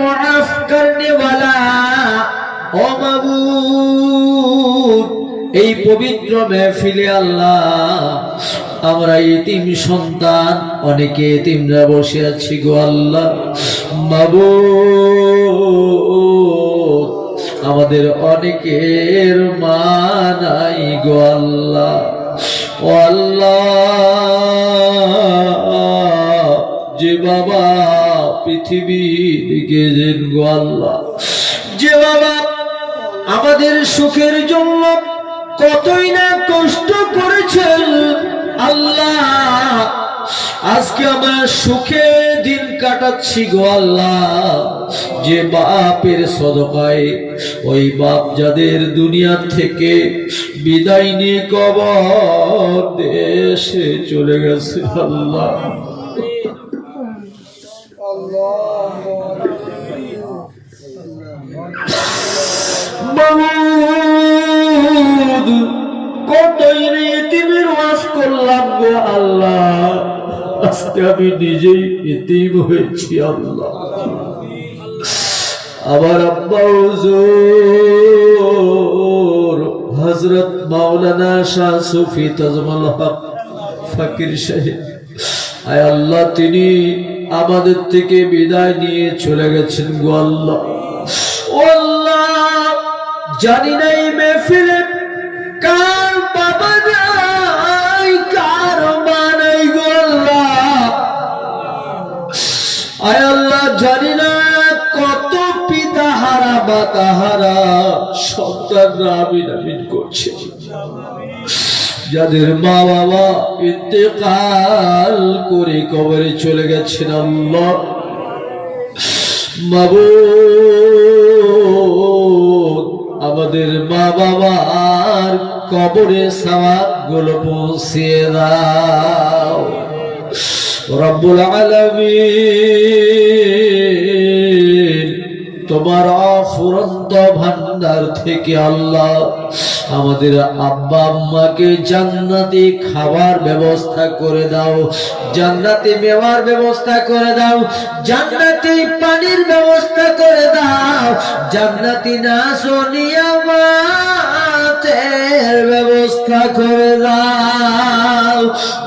माफ करने वाला ओ माबूद এই পবিত্র মেহফিলে আল্লাহ আমরা ইতিম সন্তান অনেকে ইতিমরা বসে আছি গো আল্লাহ মাবুদ আমাদের অনেকের মা নাই গো আল্লাহ ও আল্লাহ যে বাবা পৃথিবী দিকে যেন গো আল্লাহ যে বাবা আমাদের সুখের জন্য কতই না কষ্ট করেছেন আল্লাহ আজকে আমরা সুখে দিন কাটাচ্ছি গো আল্লাহ যে বাপের সদকায় ওই বাপ যাদের দুনিয়া থেকে বিদায় নিয়ে কবর দেশে চলে গেছে আল্লাহ কতই ইতিমের ওয়াজ করলাম গো আল্লাহ আজকে আমি নিজেই ইতিম হয়েছি আল্লাহ আমার আব্বা হুজুর হযরত মাওলানা শাহ সুফি তাজমুল হক ফকির সাহেব আয় আল্লাহ তিনি আমাদের থেকে বিদায় নিয়ে চলে গেছেন গো আল্লাহ ও আল্লাহ জানি না এই মেহফিলে কার বাবা নাই কার মা নাই গো আল্লাহ আয় আল্লাহ জানি না কত পিতা হারা মাতা হারা সন্তানরা আমিন আমিন করছে যাদের মা বাবা ইন্তেকাল করে কবরে চলে গেছেন আল্লাহ মাবুদ আমাদের মা বাবার কবরে সওয়াব গুলো পৌঁছে দাও রব্বুল আলামিন তোমার অফুরন্ত ভান্ডার থেকে আল্লাহ আমাদের আব্বা আম্মাকে জান্নাতি খাবার ব্যবস্থা করে দাও জান্নাতি মেওয়ার ব্যবস্থা করে দাও জান্নাতি পানির ব্যবস্থা করে দাও জান্নাতি নাজ ও নিয়ামতের ব্যবস্থা করে দাও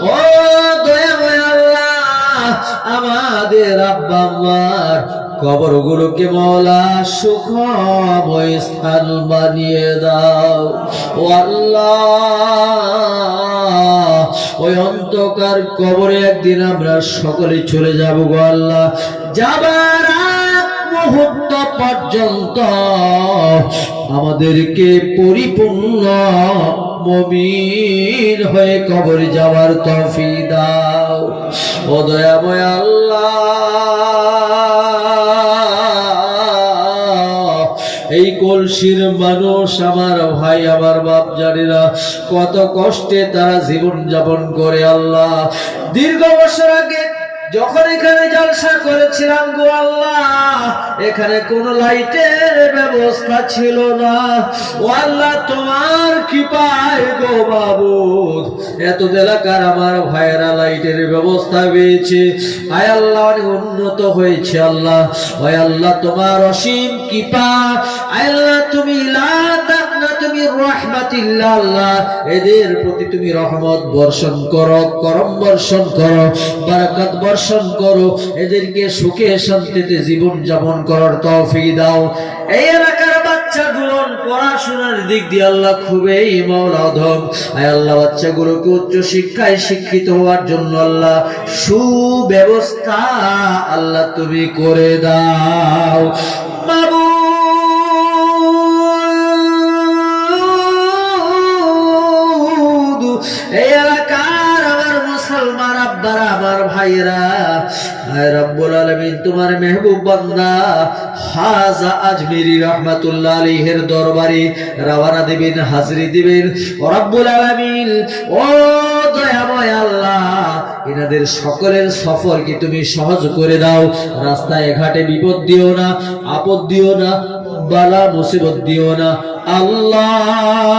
ও দয়াময় আল্লাহ আমাদের আব্বা আম্মার কবরগুলোকে মওলা সুখময় স্থান বানিয়ে দাও ও আল্লাহ ওই অন্ধকার কবরে একদিন আমরা সকলে চলে যাব গো আল্লাহ যাবার আগ মুহূর্ত পর্যন্ত আমাদেরকে পরিপূর্ণ মুমিন হয়ে কবরে যাওয়ার তৌফিক দাও ও দয়াময় আল্লাহ এই কলসির মানুষ আমার ভাই আমার বাপ জানেরা কত কষ্টে তারা জীবন যাপন করে আল্লাহ দীর্ঘ বছর আগে যখন এখানে জলসা করেছিলাম গো আল্লাহ এখানে কোনো লাইটের ব্যবস্থা ছিল না ও আল্লাহ তোমার কৃপায় গো মাবুদ এত এলাকার আমার ভাইয়েরা লাইটের ব্যবস্থা পেয়েছে আয় আল্লাহ অনেক উন্নত হয়েছে আল্লাহ আয় আল্লাহ তোমার অসীম কৃপা আয় আল্লাহ তুমি তুমি রহমাতিল্লাহ আল্লাহ এদের প্রতি তুমি রহমত বর্ষণ করো করম বর্ষণ করো বারাকাত বর্ষণ করো এদেরকে সুখে শান্তিতে জীবন যাপন করার তৌফিক দাও এই এলাকার বাচ্চাগুলো পড়াশোনার দিক দিয়ে আল্লাহ খুবই মাওলা অধম আয় আল্লাহ বাচ্চাগুলোকে উচ্চ শিক্ষায় শিক্ষিত হওয়ার জন্য আল্লাহ সুব্যবস্থা আল্লাহ তুমি করে দাও মাবুদ এই এলাকার আমার মুসলমান আব্বারা আমার ভাইরা আয় রব্বুল আলামিন তোমার মেহবুব বান্দা হাজা আজমিরি রাহমাতুল্লাহ আলাইহির দরবারে রওনা দিবেন হাজিরি দিবেন রব্বুল আলামিন ও দয়াময় আল্লাহ এনাদের সকলের সফরকে তুমি সহজ করে দাও রাস্তায় ঘাটে বিপদ দিও না আপদ দিও না বালা মুসিবত দিও না আল্লাহ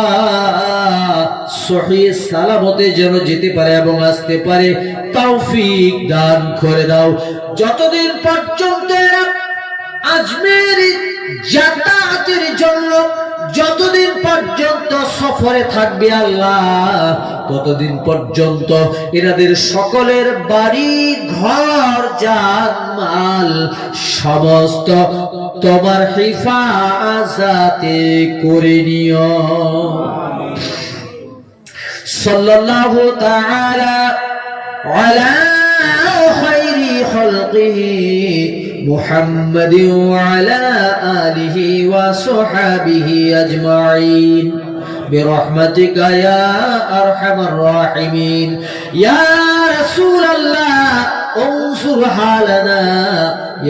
সহি সালামতে যেন যেতে পারে এবং আসতে পারে তৌফিক দান করে দাও যতদিন পর্যন্ত আজমের যাতায়াতের জন্য যতদিন পর্যন্ত সফরে থাকবে আল্লাহ, ততদিন পর্যন্ত এনাদের সকলের বাড়ি ঘর জানমাল সমস্ত তোমার হিফাজতে করে নিও। সাল্লাল্লাহু তাআলা আলা খায়রি খালকিহি محمد وعلى آله وصحبه أجمعين برحمتك يا أرحم الراحمين يا رسول الله انصر حالنا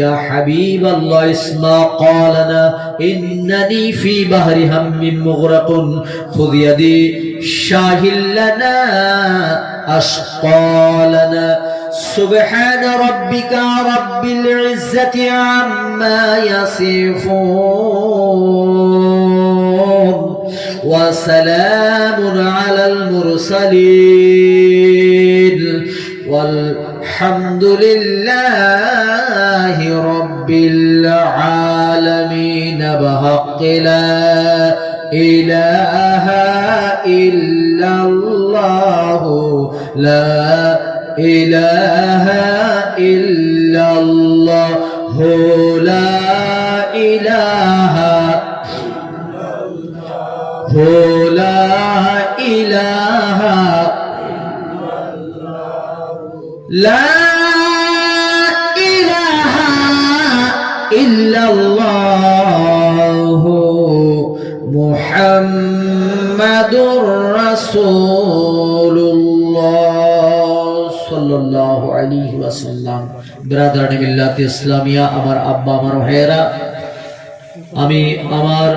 يا حبيب الله اسمع قالنا إنني في بحر هم مغرق خذ يدي شاهل لنا أشقى لنا سبحان ربك رب العزة عما يصفون وسلام على المرسلين والحمد لله رب العالمين بحق لا إله إلا الله لا إله إلا الله لا إله لا إله لا إله إلا الله محمد رسول الله সাল্লাল্লাহু আলাইহি ওয়াসাল্লাম। ব্রাদার মিল্লাত ইসলামিয়া, আমার আব্বা, আমার ভাইয়েরা, আমি আমার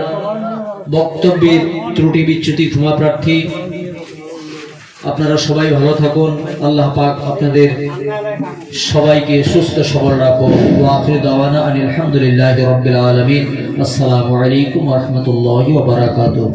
বক্তব্যের ত্রুটি বিচ্যুতি ক্ষমা প্রার্থী। আপনারা সবাই ভালো থাকুন। আল্লাহ পাক আপনাদের সবাইকে সুস্থ সবল রাখুন। ওয়া আখিরু দাওয়ানা আনিল হামদুলিল্লাহি রাব্বিল আলামিন। আসসালামু আলাইকুম ওয়া রাহমাতুল্লাহি ওয়া বারাকাতুহু।